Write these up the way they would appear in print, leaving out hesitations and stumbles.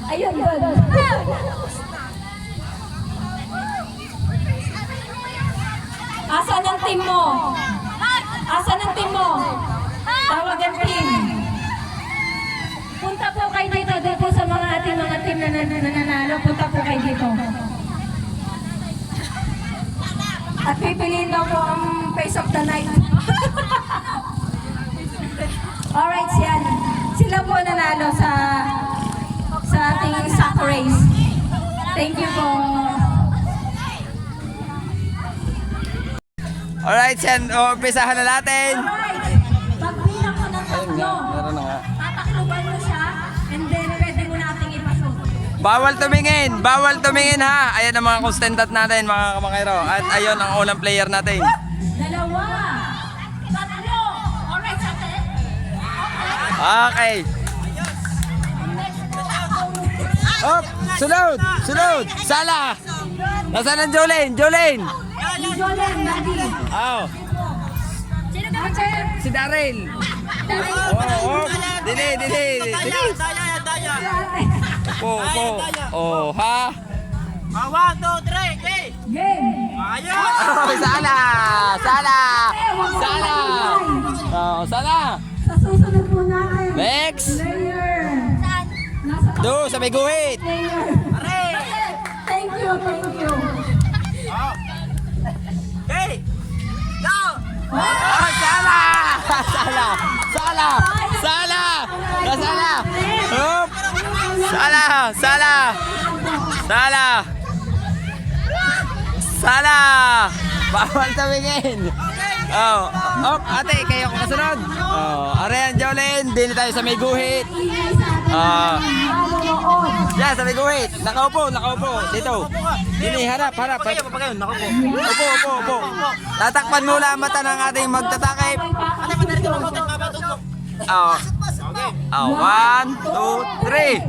Ayun, yun. Asan ang team mo? Asan ang team mo? Tawagan team. Punta po kayo dito sa mga ating mga team na nananalo. Punta po kayo dito. At pipiliin daw po ang face of the night. Alright, yan. Sila po nanalo sa ating sack race. Thank you po. Alright, yan. Umpisahan na natin. Alright. Pagbilang ko ng tatlo, tatakluban mo siya, and then pwede mo nating ipasok. Bawal tumingin ha. Ayan ang mga constentant natin, mga kamakero. At ayun ang unang player natin. Dalawa. Tatlo. Alright, sate. Okay. Up, sunod. Sala. Nasaan ang Jolene? Jolen, Daddy. Oh. Sino ka ba? Si Daryl. Oh. Dili. Upo. Oh, ha? 1, 2, 3, okay! Game. Ayos! Oh, Sala. Oh, Sala. Sa susunod po natin. Next. Player. Nasa Do, sa may guhit. player. Aray! Thank you. Okay! Go! Oh, Sala. Up. Sala. Bawal tumingin. Oh, up, ate, kayo kung kasunod. Oh, arehan Jolene, dili tayo sa may guhit. Yan, sa may guhit. Nakaupo. Dito. Dili, harap. Upo. Tatakpan mo lang mata ng ating magtatakip. Oh. Oh, 1, 2, 3.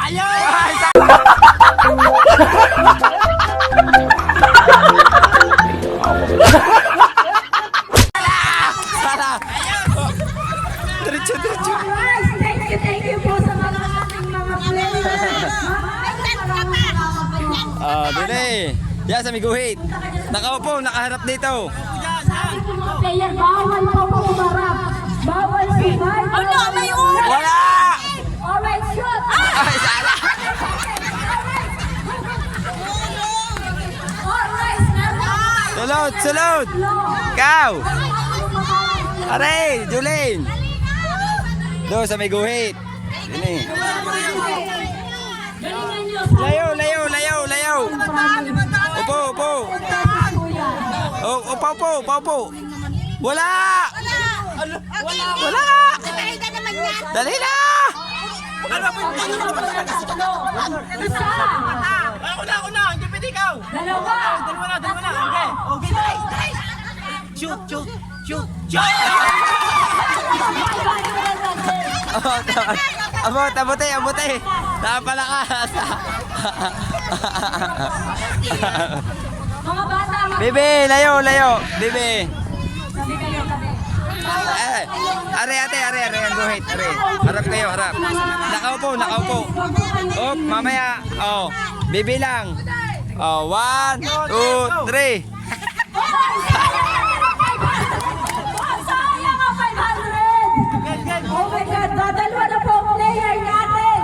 Ayos! Sala. Diretso. Thank you po sa mga ating mga players. Dili. Yan, sa may guhit. Nakaupo, nakaharap dito. Sabi po mga player, bawal po umarap. Bawal survive. Wala! Alright, shoot. Ay, Sala. Alright, Sulod. Ikaw. Aray, Jolene. Do, sa may guhit. Dini. Layo. Upo. Upo. Wala. Dali na. Isa. Una, hindi pwede ikaw! Dalawa. Dalawa na, okay! Okay, shoot! Abuti. Napalakas. Mga bata, Bibi, layo. Bibi. sabi kayo. Are, ang guhit. Harap kayo. Nakaupo. Oh, mamaya. Oh, bibi lang. Oh, 1, 2, 3. Sayang ang 500! Oh my God, dadalwa na po ang player natin!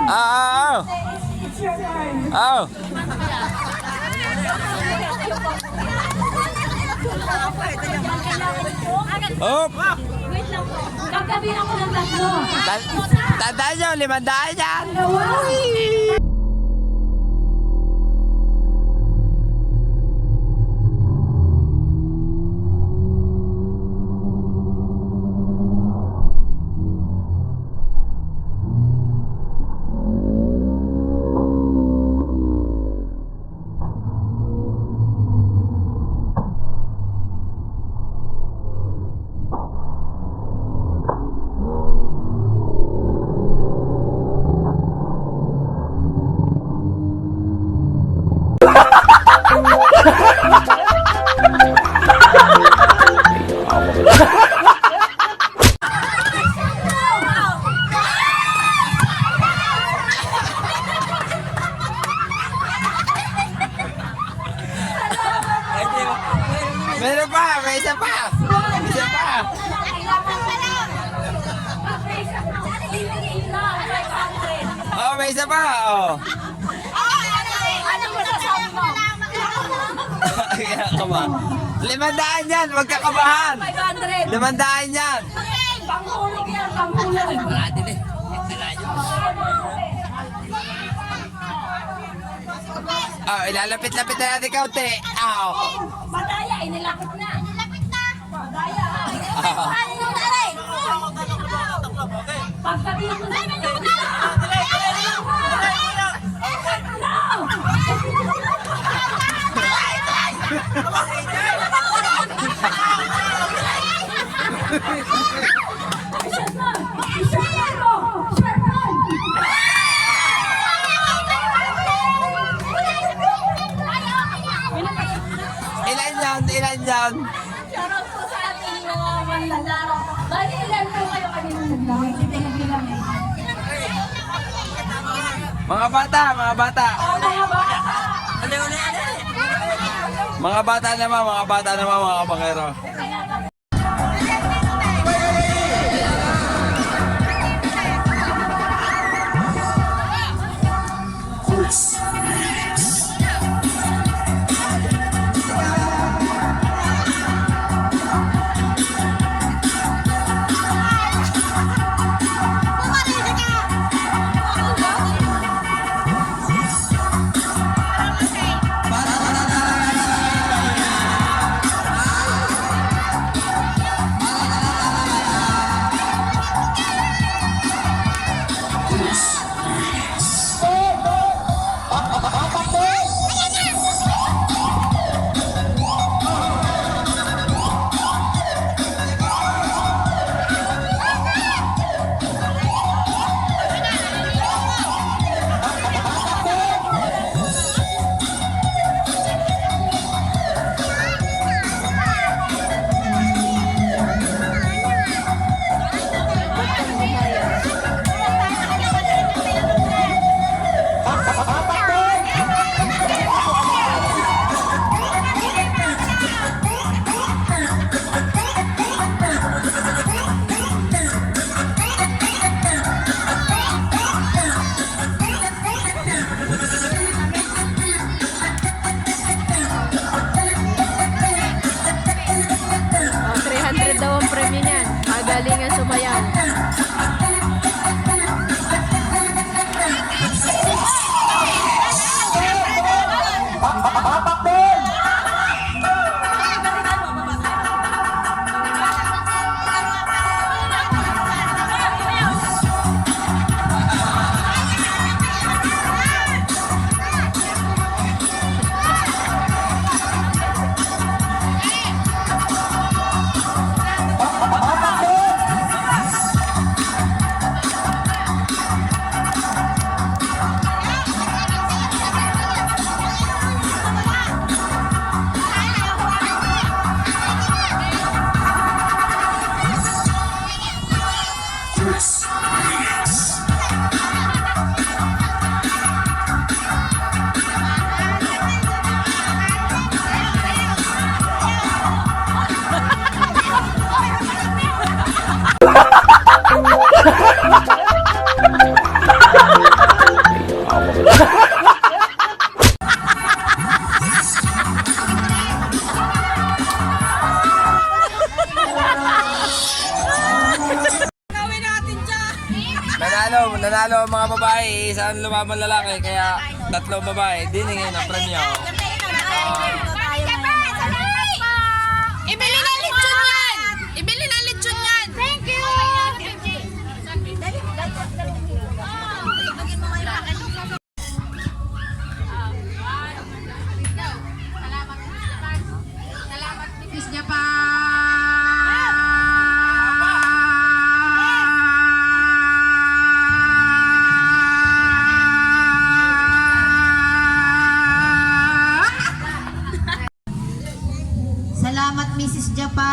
It's your turn. Oh. Oh. Wait lang po. Kagabihan ko ng tatlo. Tandaan nyo, 500 yan. Dalawa. isa pa! Isa pa! Oh, may isa pa! Oh. Ano mo sasabi mo? Kaya ka ba? 500 yan! Huwag ka kabahan! 500. 500 yan! Panghulog yan, panghulog. Oh, ilalapit-lapit na natin kaunti. Oh. Madaya, inilapit na. Inilapit na. Madaya. Ah. Ano yung taray? Pagkabito na yung Ilan yan? Ilan yan? Shoutout po sa ating mga manlalaro. Bali, ilan po kayo kanina naglaro? Hindi na bilang eh. Mga bata, mga bata. Mga bata. Mga bata naman, mga kabangero. Galingan sumayaw. Nanalo ang mga babae, isang lumabang lalaki, kaya 3 babae, diningin ang premyo. Ibili na lechon yan! Ibili na lechon yan! Thank you! Miss Salamat, Mrs. Japan.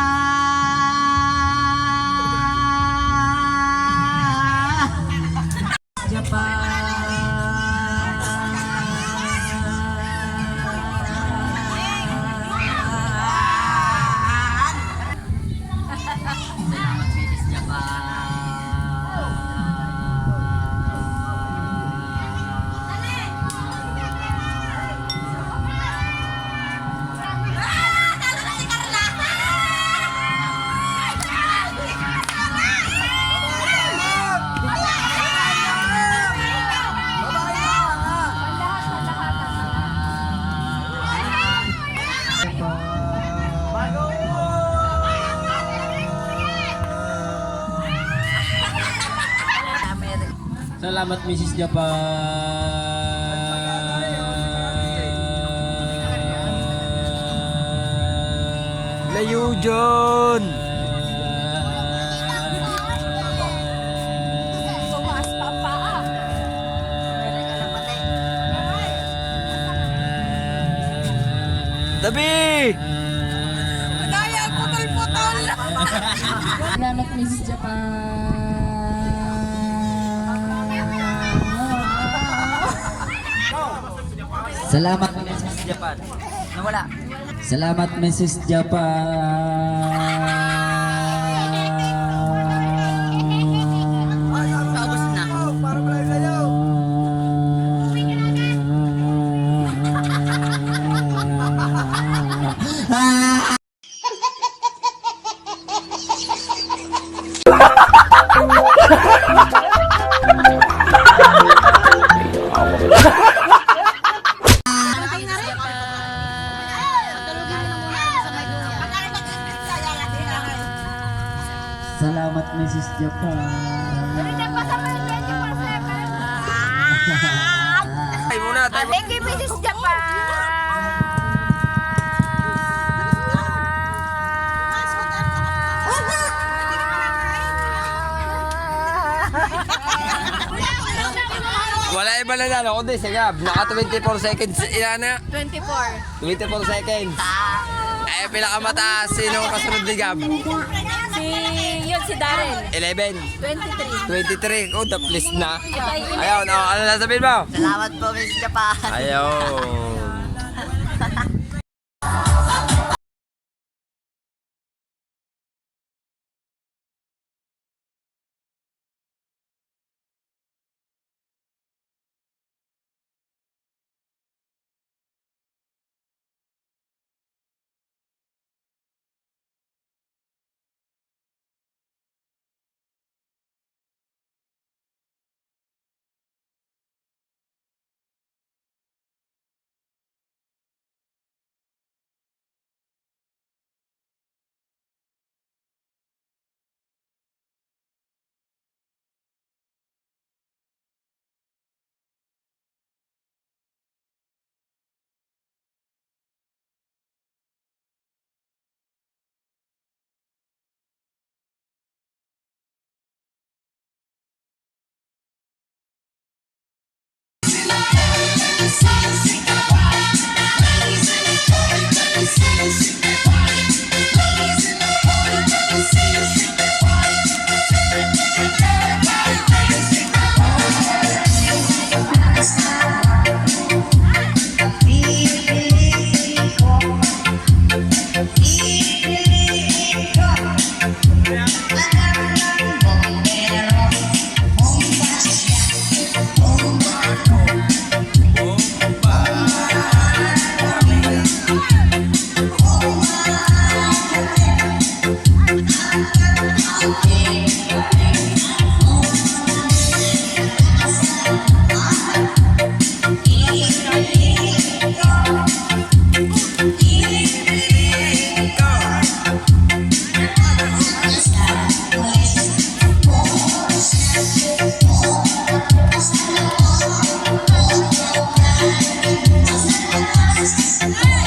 Japan. Salamat, Mrs. Japan. Layo dyan. Tumaas pa ang paa. Tabi! Salamat, Mrs. Japan. Salamat, Mrs. Japan. Nawala. Salamat, Mrs. Japan. Salamat, Mrs. Japan. Tayo muna, tayo muna. Thank you, Mrs. Japan. Wala iba na lalo, kundi si Gab. Naka 24 seconds. Ilan na? 24. 24 seconds. Eh, pinakamataas. Sino ang kasunod ni Gab? Si Darren. 11. 23. 23. Oh, the please na. Ayun, oh, ano na sabihin mo? Salamat po, Miss Japan. Ayun.